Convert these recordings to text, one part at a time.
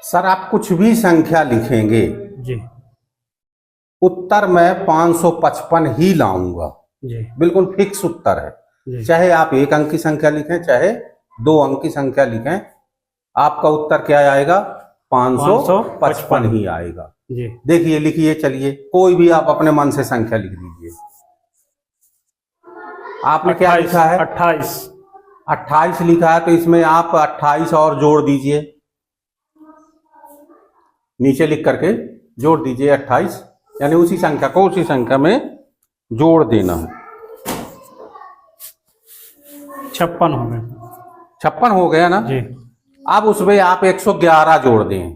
Sir आप कुछ भी संख्या लिखेंगे जी उत्तर मैं 555 ही लाऊंगा। जी बिल्कुल फिक्स उत्तर है। जी चाहे आप एक अंक की संख्या लिखें चाहे दो अंक की संख्या लिखें, आपका उत्तर क्या आएगा? 555 ही आएगा। जी। देखिए लिखिए, चलिए कोई भी आप अपने मन से संख्या लिख दीजिए। आपने क्या लिखा है? 28। 28 लिखा है, तो इसमें आप 28 और जोड़ दीजिए, नीचे लिख करके जोड़ दीजिए 28, यानी उसी संख्या को उसी संख्या में जोड़ देना है। 56 हो गए। 56 हो गया ना जी। अब उसमें आप 111 जोड़ दें।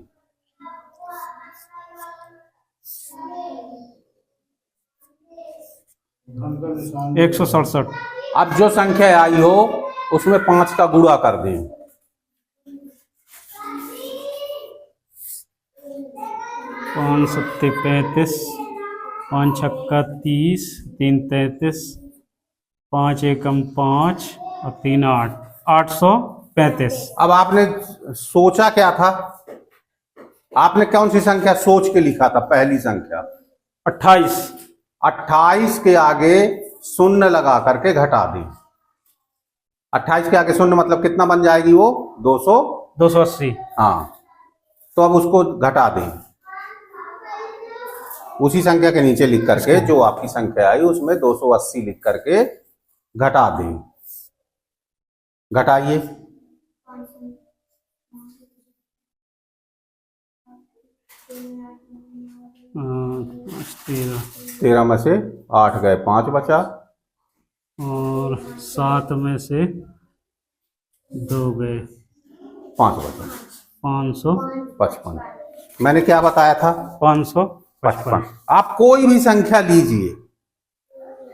167। अब जो संख्या आई हो उसमें 5 का गुणा कर दें। 5 सत्ते 35, 5 छक्का 30, 3 33, 5 एकम 5 और 3 8, 835। अब आपने सोचा क्या था? आपने कौन सी संख्या सोच के लिखा था? पहली संख्या 28। 28 के आगे शून्य लगा करके घटा दें। 28 के आगे शून्य मतलब कितना बन जाएगी वो? 280। हाँ, तो अब उसको घटा दें, उसी संख्या के नीचे लिख करके जो आपकी संख्या आई उसमें 280 लिख करके घटा दें। घटाइए। 13 में से 8 गए, 5 बचा, और 7 में से 2 गए, 5 बचा, 555। मैंने क्या बताया था? 555। आप कोई भी संख्या लीजिए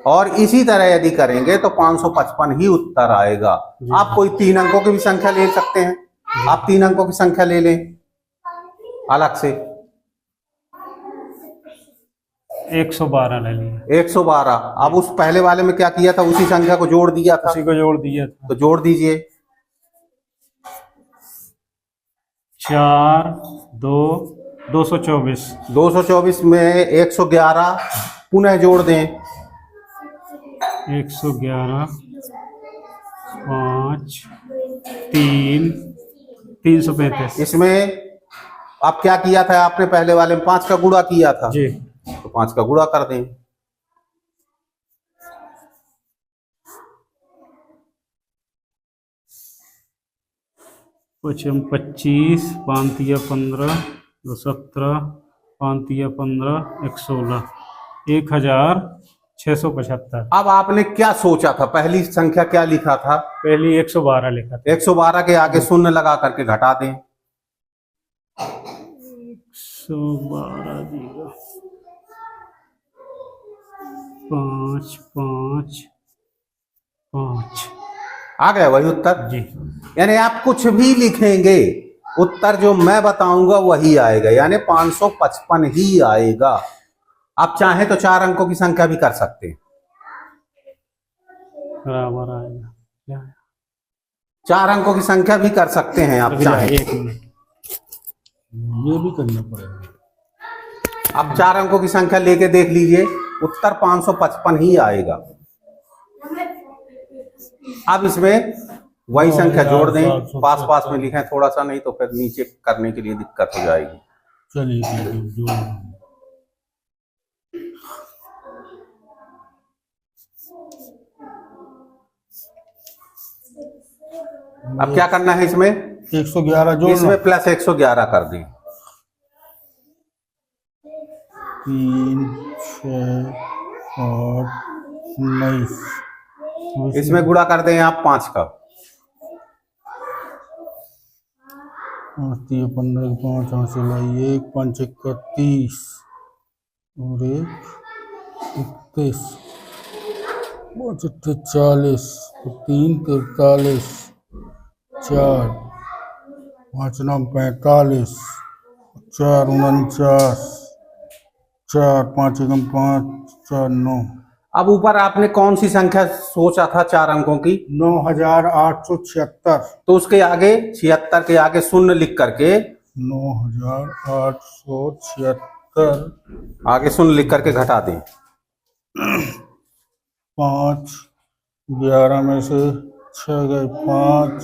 और इसी तरह यदि करेंगे तो 555 ही उत्तर आएगा। आप कोई 3 अंकों की भी संख्या ले सकते हैं, आप 3 अंकों की संख्या ले लें अलग से। 112 ले लिया। 112। अब उस पहले वाले में क्या किया था? उसी संख्या को जोड़ दिया था, उसी को जोड़ दिया था। तो जोड़ दीजिए। 4 2 224। 224 में 111 पुनः जोड़ दें। 111 5 3 335। इसमें अब क्या किया था आपने? पहले वाले में 5 का गुणा किया था जी, तो 5 का गुणा कर दें। कुछ 25 5 15 2 17 5 15 116 1675। अब आपने क्या सोचा था? पहली संख्या क्या लिखा था? पहली 112 लिखा था। 112 के आगे शून्य लगा करके घटा दें। 112 5 5 5 आ गया वही उत्तर जी। यानी आप कुछ भी लिखेंगे उत्तर जो मैं बताऊंगा वही आएगा, यानी 555 ही आएगा। आप चाहें तो 4 अंकों की संख्या भी कर सकते हैं, बराबर आएगा। 4 अंकों की संख्या भी कर सकते हैं आप चाहें। 1 मिनट, ये भी करना पड़ेगा। आप 4 अंकों की संख्या लेके देख लीजिए, उत्तर 555 ही आएगा। अब इसमें वही संख्या जोड़ दें, पास पास में लिखें थोड़ा सा, नहीं तो फिर नीचे करने के लिए दिक्कत हो जाएगी। चलिए अब क्या करना है? इसमें 111 जोड़, इसमें प्लस 111 कर दें। 3 6 8 19। इसमें गुणा कर दें आप 5 का। 15 5 8 16 1 5 31 और 1 31 5 40 3 43 4 5 9 45 4 49 4 5 1 5 4 9 अब ऊपर आपने कौन सी संख्या सोचा था 4 अंकों की? 9876। तो उसके आगे 76 के आगे शून्य लिख करके 9876 आगे शून्य लिख करके घटा दें। 5, 11 में से 6 गए 5,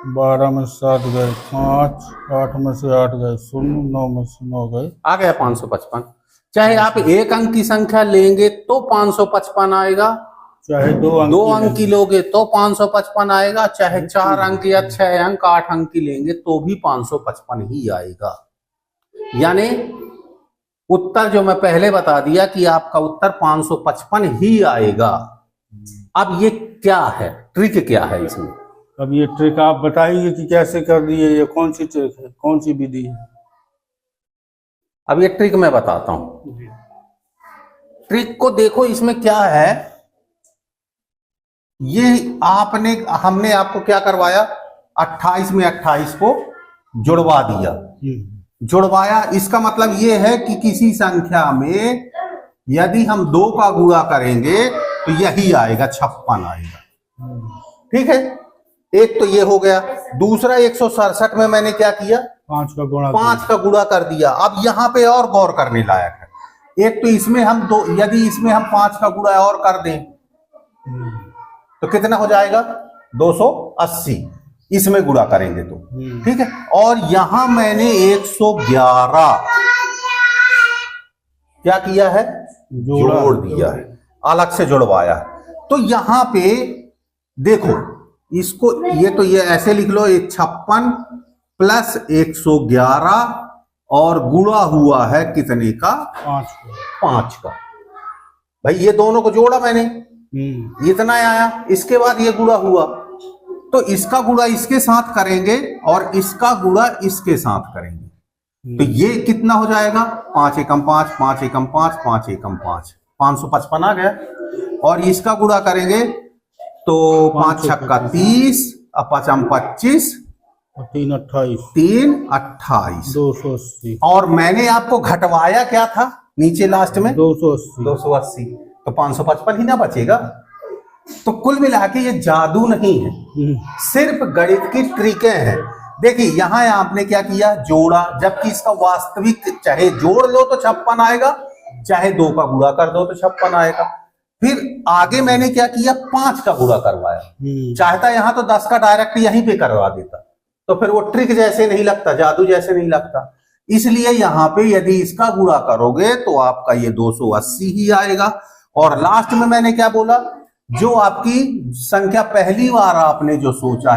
12 में 7 गए 5, 8 में से 8 गए 0, 9 में से 9 गए। आ गया 555। चाहे आप एक अंक की संख्या लेंगे तो 555 आएगा, चाहे 2 अंक की लोगे तो 555 आएगा, चाहे 4 अंक या 6 अंक 8 अंक की लेंगे तो भी 555 ही आएगा। यानी उत्तर जो मैं पहले बता दिया कि आपका उत्तर 555 ही आएगा। अब ये क्या है, ट्रिक क्या है इसमें? अब ये ट्रिक आप बताइए कि कैसे कर दिए, ये कौन सी ट्रिक है, कौन सी विधि है? अब ये ट्रिक मैं बताता हूं। ट्रिक को देखो, इसमें क्या है, ये हमने आपको क्या करवाया, 28 में 28 को जुड़वा दिया। जुड़वाया, इसका मतलब ये है कि किसी संख्या में यदि हम 2 का गुणा करेंगे तो यही आएगा, 56 आएगा। ठीक है, एक तो ये हो गया। दूसरा 167 में मैंने क्या किया, 5 का गुणा कर दिया। अब यहां पे और गौर करने लायक है। एक तो इसमें हम यदि इसमें हम 5 का गुणा और कर दें तो कितना हो जाएगा, 280। इसमें गुणा करेंगे तो ठीक है। और यहां मैंने 111 क्या किया है, जोड़ दिया है, अलग से जुड़वाया है। तो यहां पे देखो, इसको ये ऐसे लिख लो, 56 प्लस 111 और गुणा हुआ है कितने का, 5 का। भाई ये दोनों को जोड़ा मैंने, इतना आया, इसके बाद ये गुणा हुआ, तो इसका गुणा इसके साथ करेंगे और इसका गुणा इसके साथ करेंगे, तो ये कितना हो जाएगा, 5 एकम 5, 5 एकम 5, 5 एकम 5, 555 आ गया। और इसका गुणा करेंगे तो 5 छक्का 30, 5 25, 3 28, 3 28, 280। और मैंने आपको घटवाया क्या था नीचे लास्ट में, 280। तो 555 ही ना बचेगा। तो कुल मिला के ये जादू नहीं है, सिर्फ गणित की ट्रिकें हैं। देखिए यहां आपने क्या किया, जोड़ा, जबकि इसका वास्तविक चाहे जोड़ लो तो 56 आएगा, चाहे 2 का गुणा कर दो तो 56 आएगा। फिर आगे मैंने क्या किया, 5 का गुणा करवाया। चाहता यहां तो 10 का डायरेक्ट यहीं पे करवा देता, तो फिर वो ट्रिक जैसे नहीं लगता, जादू जैसे नहीं लगता। इसलिए यहां पे यदि इसका गुणा करोगे तो आपका ये 280 ही आएगा। और लास्ट में मैंने क्या बोला, जो आपकी संख्या पहली बार आपने जो सोचा है